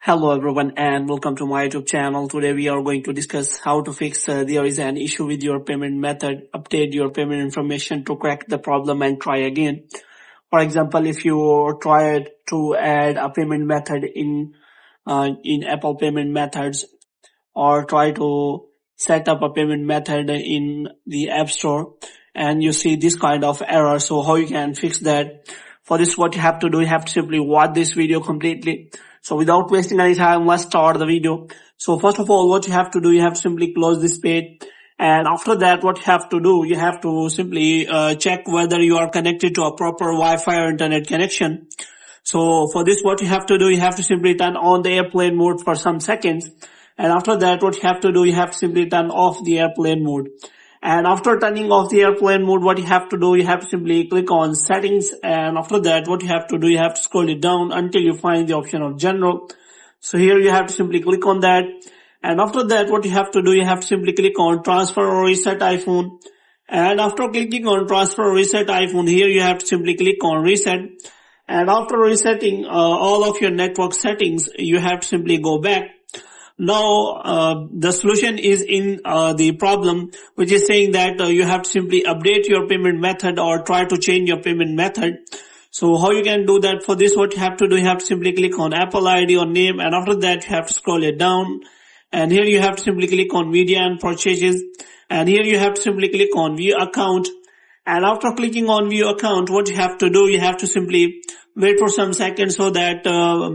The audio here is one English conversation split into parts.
Hello everyone and welcome to my YouTube channel. Today we are going to discuss how to fix there is an issue with your payment method. Update your payment information to crack the problem and try again. For example, if you try to add a payment method in Apple payment methods, or try to set up a payment method in the App Store and you see this kind of error, so how you can fix that? For this, what you have to do, you have to simply watch this video completely. So without wasting any time, let's start the video. So first of all, what you have to do, you have to simply close this page. And after that, what you have to do, you have to simply check whether you are connected to a proper Wi-Fi or internet connection. So for this, what you have to do, you have to simply turn on the airplane mode for some seconds. And after that, what you have to do, you have to simply turn off the airplane mode. And after turning off the airplane mode, what you have to do, you have to simply click on settings. And after that, what you have to do, you have to scroll it down until you find the option of general. So here you have to simply click on that. And after that, what you have to do, you have to simply click on transfer or reset iPhone. And after clicking on transfer or reset iPhone, here you have to simply click on reset. And after resetting all of your network settings, you have to simply go back. Now, the solution is in the problem, which is saying that you have to simply update your payment method or try to change your payment method. So how you can do that? For this, what you have to do, you have to simply click on Apple ID or name, and after that you have to scroll it down. And here you have to simply click on media and purchases. And here you have to simply click on view account. And after clicking on view account, what you have to do, you have to simply wait for some seconds so that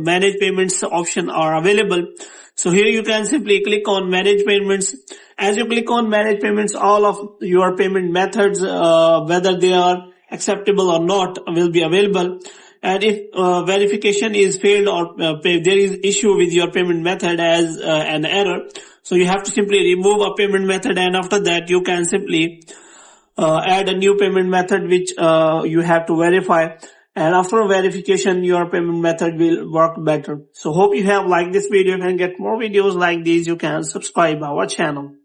manage payments option are available. So here you can simply click on manage payments. As you click on manage payments, all of your payment methods, whether they are acceptable or not, will be available. And if verification is failed or there is issue with your payment method as an error, so you have to simply remove a payment method, and after that you can simply add a new payment method which you have to verify. And after verification, your payment method will work better. So hope you have liked this video. If you can get more videos like these, you can subscribe our channel.